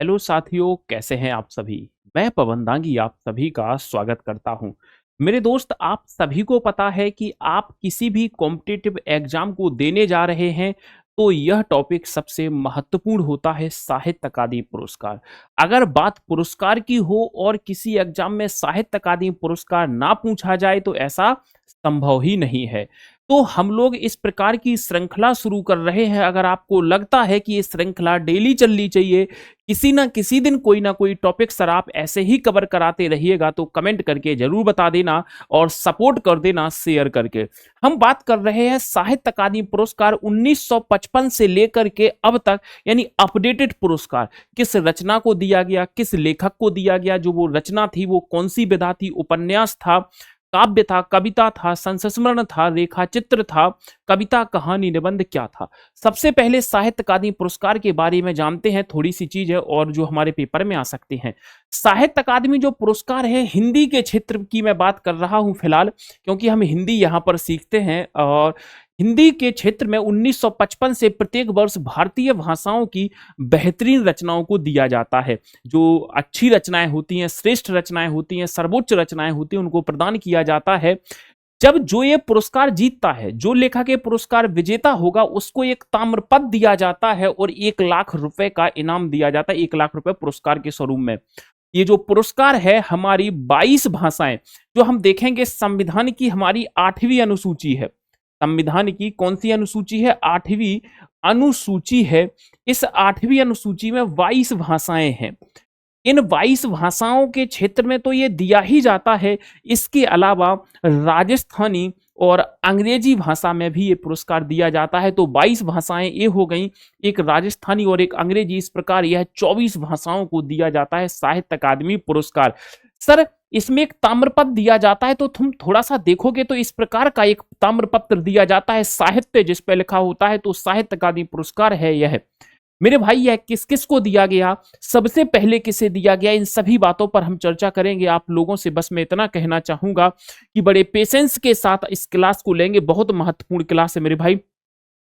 Hello साथियों, कैसे हैं आप सभी। मैं पवन दांगी आप सभी का स्वागत करता हूं। मेरे दोस्त, आप सभी को पता है कि आप किसी भी कॉम्पिटिटिव एग्जाम को देने जा रहे हैं तो यह टॉपिक सबसे महत्वपूर्ण होता है, साहित्य अकादमी पुरस्कार। अगर बात पुरस्कार की हो और किसी एग्जाम में साहित्य अकादमी पुरस्कार ना पूछा जाए तो ऐसा संभव ही नहीं है। तो हम लोग इस प्रकार की श्रृंखला शुरू कर रहे हैं। अगर आपको लगता है कि ये श्रृंखला डेली चलनी चाहिए, किसी ना किसी दिन कोई ना कोई टॉपिक सर आप ऐसे ही कवर कराते रहिएगा, तो कमेंट करके जरूर बता देना और सपोर्ट कर देना शेयर करके। हम बात कर रहे हैं साहित्य अकादमी पुरस्कार 1955 से लेकर के अब तक, यानी अपडेटेड पुरस्कार। किस रचना को दिया गया, किस लेखक को दिया गया, जो वो रचना थी वो कौन सी विधा थी, उपन्यास था, काव्य था, कविता था, संस्मरण था, रेखा चित्र था, कविता, कहानी, निबंध क्या था। सबसे पहले साहित्य अकादमी पुरस्कार के बारे में जानते हैं, थोड़ी सी चीज है और जो हमारे पेपर में आ सकती हैं। साहित्य अकादमी जो पुरस्कार है, हिंदी के क्षेत्र की मैं बात कर रहा हूं फिलहाल, क्योंकि हम हिंदी यहां पर सीखते हैं। और हिंदी के क्षेत्र में 1955 से प्रत्येक वर्ष भारतीय भाषाओं की बेहतरीन रचनाओं को दिया जाता है। जो अच्छी रचनाएं होती हैं, श्रेष्ठ रचनाएं होती हैं, सर्वोच्च रचनाएं होती हैं, उनको प्रदान किया जाता है। जब जो ये पुरस्कार जीतता है, जो लेखक के पुरस्कार विजेता होगा, उसको एक ताम्रपत्र दिया जाता है और 1 लाख रुपए का इनाम दिया जाता है। 1 लाख रुपए पुरस्कार के स्वरूप में। ये जो पुरस्कार है, हमारी 22 भाषाएं, जो हम देखेंगे संविधान की हमारी 8वीं अनुसूची है। संविधान की कौन सी अनुसूची है? 8वीं अनुसूची है। इस 8वीं अनुसूची में 22 भाषाएं हैं। इन 22 भाषाओं के क्षेत्र में तो ये दिया ही जाता है। इसके अलावा राजस्थानी और अंग्रेजी भाषा में भी ये पुरस्कार दिया जाता है। तो 22 भाषाएं ये हो गई, एक राजस्थानी और एक अंग्रेजी। इस प्रकार यह 24 भाषाओं को दिया जाता है साहित्य अकादमी पुरस्कार। सर, इसमें एक ताम्रपत्र दिया जाता है, तो तुम थोड़ा सा देखोगे तो इस प्रकार का एक ताम्रपत्र दिया जाता है, साहित्य जिस पे लिखा होता है, तो साहित्य अकादमी पुरस्कार है यह। मेरे भाई, यह किस किस को दिया गया, सबसे पहले किसे दिया गया, इन सभी बातों पर हम चर्चा करेंगे। आप लोगों से बस मैं इतना कहना चाहूंगा कि बड़े पेशेंस के साथ इस क्लास को लेंगे। बहुत महत्वपूर्ण क्लास है मेरे भाई।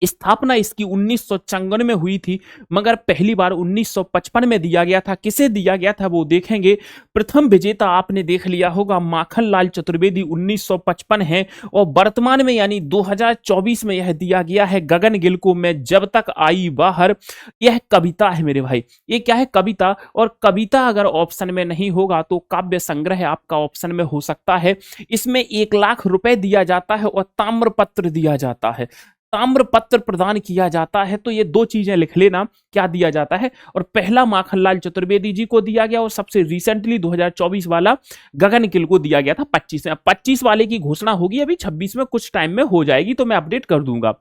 स्थापना इसकी 1954 में हुई थी, मगर पहली बार 1955 में दिया गया था। किसे दिया गया था वो देखेंगे। प्रथम विजेता आपने देख लिया होगा, माखन लाल चतुर्वेदी, 1955 है। और वर्तमान में यानी 2024 में यह दिया गया है गगनगिल को, मैं जब तक आई बाहर। यह कविता है मेरे भाई। ये क्या है? कविता। और कविता अगर ऑप्शन में नहीं होगा तो काव्य संग्रह आपका ऑप्शन में हो सकता है। इसमें 1 लाख रुपए दिया जाता है और ताम्रपत्र दिया जाता है। ताम्रपत्र प्रदान किया जाता है। तो ये दो चीजें लिख लेना, क्या दिया जाता है। और पहला माखनलाल चतुर्वेदी जी को दिया गया, और सबसे रिसेंटली 2024 वाला गगनगिल को दिया गया था। 25 में, 25 वाले की घोषणा होगी अभी, 26 में कुछ टाइम में हो जाएगी, तो मैं अपडेट कर दूंगा।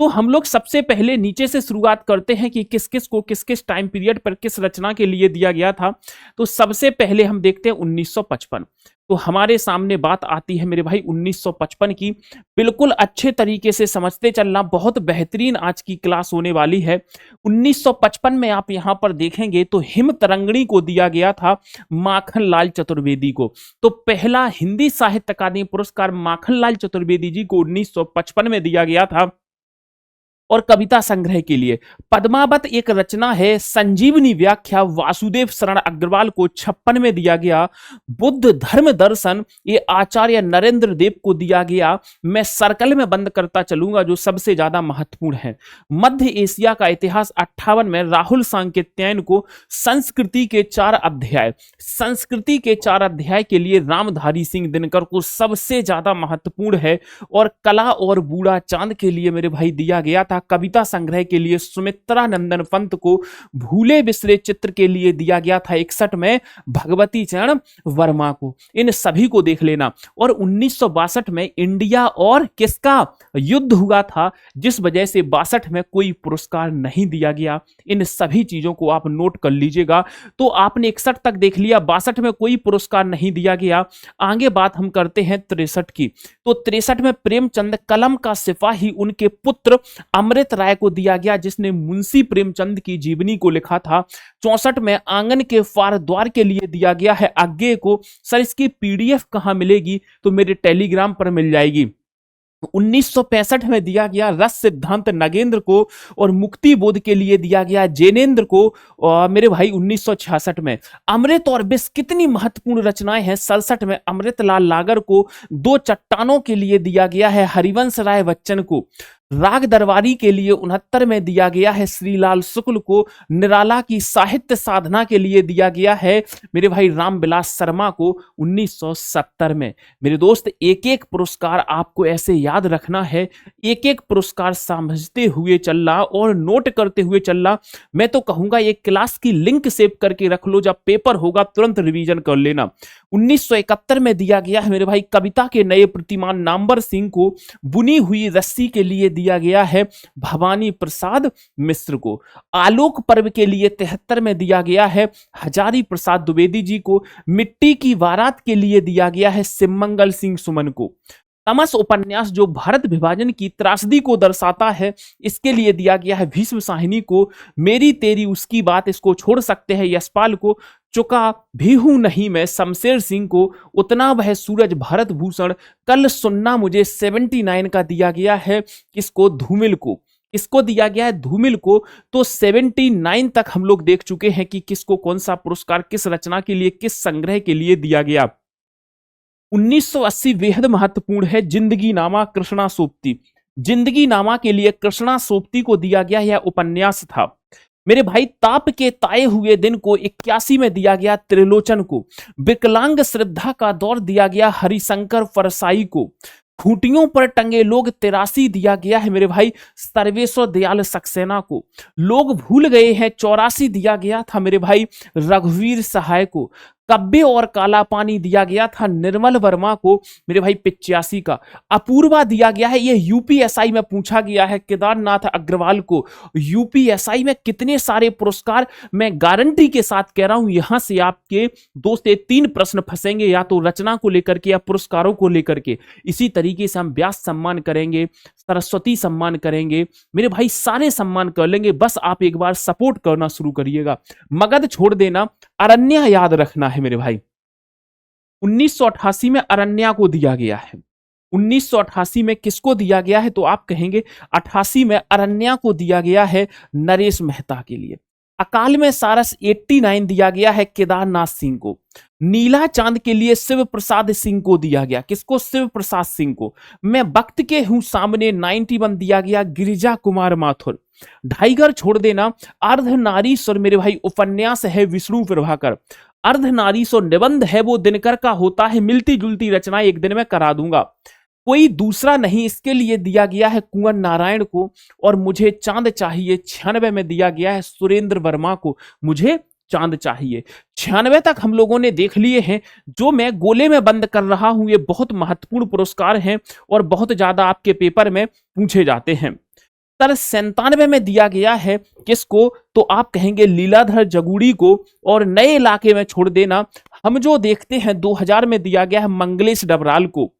तो हम लोग सबसे पहले नीचे से शुरुआत करते हैं कि किस किस को किस किस टाइम पीरियड पर किस रचना के लिए दिया गया था। तो सबसे पहले हम देखते हैं 1955। तो हमारे सामने बात आती है मेरे भाई 1955 की। बिल्कुल अच्छे तरीके से समझते चलना, बहुत बेहतरीन आज की क्लास होने वाली है। 1955 में आप यहां पर देखेंगे तो हिम तरंगिणी को दिया गया था माखन लाल चतुर्वेदी को। तो पहला हिंदी साहित्य अकादमी पुरस्कार माखन लाल चतुर्वेदी जी को 1955 में दिया गया था। और कविता संग्रह के लिए पद्मावत एक रचना है, संजीवनी व्याख्या वासुदेव शरण अग्रवाल को 56 में दिया गया। बुद्ध धर्म दर्शन ये आचार्य नरेंद्र देव को दिया गया। मैं सर्कल में बंद करता चलूंगा जो सबसे ज्यादा महत्वपूर्ण है। मध्य एशिया का इतिहास 58 में राहुल सांकेत्यायन को। संस्कृति के 4 अध्याय, संस्कृति के 4 अध्याय के लिए रामधारी सिंह दिनकर को सबसे ज्यादा महत्वपूर्ण है। और कला और बूढ़ा चांद के लिए मेरे भाई दिया गया था। कविता संग्रह के लिए सुमित्रा नंदन पंत को। भूले बिसरे चित्र के लिए दिया गया था 61 में भगवती चरण वर्मा को। इन सभी को देख लेना। और 1962 में इंडिया और किसका युद्ध हुआ था, जिस वजह से 62 में कोई पुरस्कार नहीं दिया गया। इन सभी चीजों को आप नोट कर लीजिएगा। तो आपने 61 तक देख लिया, 62 में कोई पुरस्कार नहीं दिया गया। आगे बात हम करते हैं 63 की। तो 63 में प्रेमचंद कलम का सिपाही, उनके पुत्र अमृत राय को दिया गया, जिसने मुंशी प्रेमचंद की जीवनी को लिखा था। 64 में आंगन के फार द्वार के लिए दिया गया है अज्ञे को। सर, इसकी पीडीएफ कहां मिलेगी? तो मेरे टेलीग्राम पर मिल जाएगी। 1965 में दिया गया रस सिद्धांत नगेंद्र को, और मुक्ति बोध के लिए दिया गया जैनेन्द्र को। और मेरे भाई 1966 में अमृत और विष, कितनी महत्वपूर्ण रचनाएं हैं। 67 में अमृतलाल लागर को। दो चट्टानों के लिए दिया गया है हरिवंश राय बच्चन को। राग दरबारी के लिए 69 में दिया गया है श्रीलाल शुक्ल को। निराला की साहित्य साधना के लिए दिया गया है मेरे भाई रामविलास शर्मा को 1970 में। मेरे दोस्त, एक एक पुरस्कार आपको ऐसे याद रखना है, एक एक पुरस्कार समझते हुए चलना और नोट करते हुए चलना। मैं तो कहूंगा एक क्लास की लिंक सेव करके रख लो, जब पेपर होगा तुरंत रिवीजन कर लेना। 1971 में दिया गया है मेरे भाई कविता के नए प्रतिमान नामवर सिंह को। बुनी हुई रस्सी के लिए दिया गया है भवानी प्रसाद मिश्र को। आलोक पर्व के लिए 73 में दिया गया है हजारी प्रसाद द्विवेदी जी को। मिट्टी की बारात के लिए दिया गया है शिवमंगल सिंह सुमन को। तमस उपन्यास जो भारत विभाजन की त्रासदी को दर्शाता है, इसके लिए दिया गया है भीष्म साहिनी को। मेरी तेरी उसकी बात, इसको छोड़ सकते हैं यशपाल को। चुका भी हूं नहीं मैं, शमशेर सिंह को। उतना वह सूरज भारत भूषण, कल सुनना मुझे 79 का दिया गया है किसको, धूमिल को। इसको दिया गया है धूमिल को। तो 79 तक हम लोग देख चुके हैं कि किसको कौन सा पुरस्कार किस रचना के लिए, किस संग्रह के लिए दिया गया। 1980 बेहद महत्वपूर्ण है, जिंदगी नामा कृष्णा सोबती। जिंदगी नामा के लिए कृष्णा सोबती को दिया गया यह उपन्यास था। मेरे भाई ताप के ताए हुए दिन को 81 में दिया गया त्रिलोचन को। विकलांग श्रद्धा का दौर दिया गया हरिशंकर फरसाई को। खूंटियों पर टंगे लोग 83 दिया गया है मेरे भाई सर्वेश्वर दयाल सक्सेना को। लोग भूल गए हैं 84 दिया गया था मेरे भाई रघुवीर सहाय को। कब्बे और काला पानी दिया गया था निर्मल वर्मा को मेरे भाई 85 का। अपूर्वा दिया गया है, ये यूपीएसआई में पूछा गया है केदारनाथ अग्रवाल को। यूपीएसआई में कितने सारे पुरस्कार, मैं गारंटी के साथ कह रहा हूं यहां से आपके 2 से 3 प्रश्न फंसेंगे, या तो रचना को लेकर के या पुरस्कारों को लेकर के। इसी तरीके से हम व्यास सम्मान करेंगे, सरस्वती सम्मान करेंगे, मेरे भाई सारे सम्मान कर लेंगे। बस आप एक बार सपोर्ट करना शुरू करिएगा, मगध छोड़ देना, अरण्या याद रखना है मेरे भाई। 1988 में अरण्या को दिया गया है। 1988 में किसको दिया गया है, तो आप कहेंगे 88 में अरण्या को दिया गया है नरेश मेहता के लिए। अकाल में सारस 89 दिया गया है केदारनाथ सिंह को। नीला चांद के लिए शिव प्रसाद सिंह को दिया गया, किसको, शिव प्रसाद सिंह को। मैं वक्त के हूं सामने 91 दिया गया गिरिजा कुमार माथुर। ढाई घर छोड़ देना अर्धनारीश्वर मेरे भाई उपन्यास है विष्णु प्रभाकर। अर्धनारीश्वर निबंध है वो दिनकर का होता है, मिलती जुलती रचनाएं एक दिन में करा दूंगा। कोई दूसरा नहीं, इसके लिए दिया गया है कुंवर नारायण को। और मुझे चांद चाहिए 96 में दिया गया है सुरेंद्र वर्मा को। मुझे चांद चाहिए 96 तक हम लोगों ने देख लिए हैं। जो मैं गोले में बंद कर रहा हूं ये बहुत महत्वपूर्ण पुरस्कार हैं और बहुत ज्यादा आपके पेपर में पूछे जाते हैं। 97 में दिया गया है किसको, तो आप कहेंगे लीलाधर जगूड़ी को। और नए इलाके में छोड़ देना हम जो देखते हैं 2000 में दिया गया है मंगलेश डबराल को।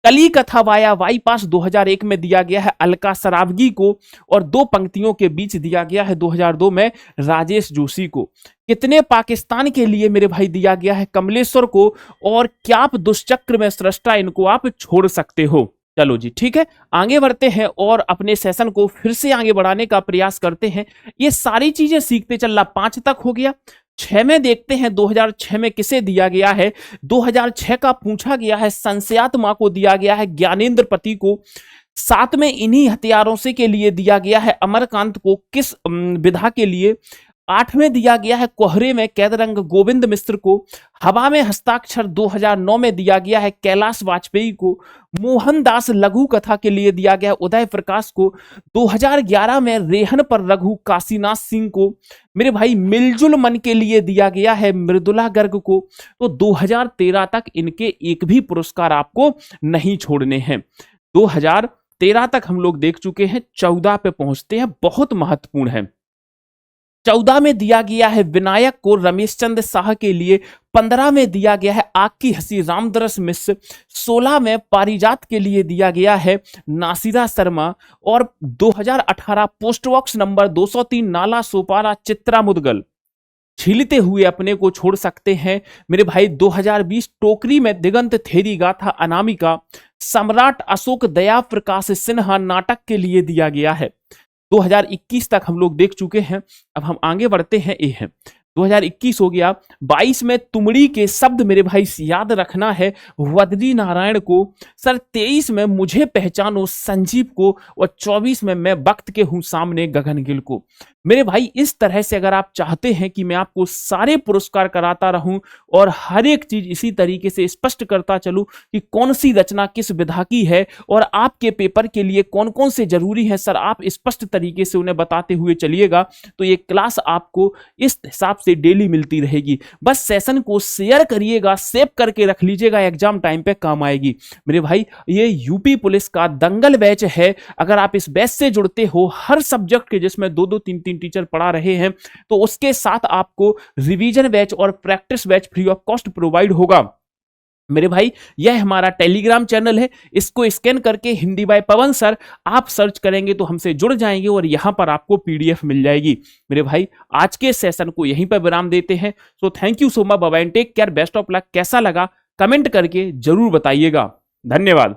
कली कथा वाया वाई पास 2001 में दिया गया है अलका सरावगी को। और 2 पंक्तियों के बीच दिया गया है 2002 में राजेश जोशी को। कितने पाकिस्तान के लिए मेरे भाई दिया गया है कमलेश्वर को। और क्या आप दुष्चक्र में सृष्टा, इनको आप छोड़ सकते हो। चलो जी ठीक है, आगे बढ़ते हैं और अपने सेशन को फिर से आगे बढ़ाने का प्रयास करते हैं। ये सारी चीजें सीखते चलना। 5 तक हो गया। 6 में देखते हैं 2006 में किसे दिया गया है। 2006 का पूछा गया है संशयात्मा को दिया गया है ज्ञानेंद्र पति को। 7 में इन्हीं हथियारों से के लिए दिया गया है अमरकांत को, किस विधा के लिए। 8 में दिया गया है कोहरे में कैदरंग गोविंद मिश्र को। हवा में हस्ताक्षर 2009 में दिया गया है कैलाश वाजपेयी को। मोहनदास लघु कथा के लिए दिया गया उदय प्रकाश को। 2011 में रेहन पर रघु काशीनाथ सिंह को। मेरे भाई मिलजुल मन के लिए दिया गया है मृदुला गर्ग को। तो 2013 तक इनके एक भी पुरस्कार आपको नहीं छोड़ने हैं। 2013 तक हम लोग देख चुके हैं। 14 पे पहुंचते हैं, बहुत महत्वपूर्ण है। 14 में दिया गया है विनायक को रमेश चंद्र शाह के लिए। 15 में दिया गया है आग की हंसी रामदरस मिश्र। 16 में पारिजात के लिए दिया गया है नासिरा शर्मा। और 2018 post box number 203 Nala Sopara Chitra Mudgal. छीलते हुए अपने को छोड़ सकते हैं मेरे भाई। 2020 टोकरी में दिगंत थेरी गाथा अनामिका। सम्राट अशोक दया प्रकाश सिन्हा नाटक के लिए दिया गया है। 2021 तक हम लोग देख चुके हैं, अब हम आगे बढ़ते हैं। ये है 2021 हो गया। 22 में तुमड़ी के शब्द मेरे भाई याद रखना है वदरी नारायण को। सर 23 में मुझे पहचानो संजीव को, और 24 में मैं वक्त के हूं सामने गगनगिल को। मेरे भाई इस तरह से अगर आप चाहते हैं कि मैं आपको सारे पुरस्कार कराता रहूं और हर एक चीज इसी तरीके से स्पष्ट करता चलूं कि कौन सी रचना किस विधा की है और आपके पेपर के लिए कौन कौन से जरूरी है, सर आप स्पष्ट तरीके से उन्हें बताते हुए चलिएगा, तो ये क्लास आपको इस हिसाब से डेली मिलती रहेगी। बस सेशन को शेयर करिएगा, सेव करके रख लीजिएगा, एग्जाम टाइम पे काम आएगी। मेरे भाई ये यूपी पुलिस का दंगल बैच है। अगर आप इस बैच से जुड़ते हो, हर सब्जेक्ट के जिसमें दो दो तीन तीन टीचर पढ़ा रहे हैं, तो उसके साथ आपको रिवीजन बैच और practice batch free of cost provide होगा। मेरे भाई यह हमारा टेलीग्राम चैनल है, इसको स्कैन करके हिंदी बाय पवन सर आप सर्च करेंगे तो हमसे जुड़ जाएंगे और यहां पर आपको पीडीएफ मिल जाएगी। मेरे भाई आज के सेशन को यहीं पर विराम देते हैं। So thank you so much, bye bye, take care, best of luck. कैसा लगा कमेंट करके जरूर बताइएगा। धन्यवाद।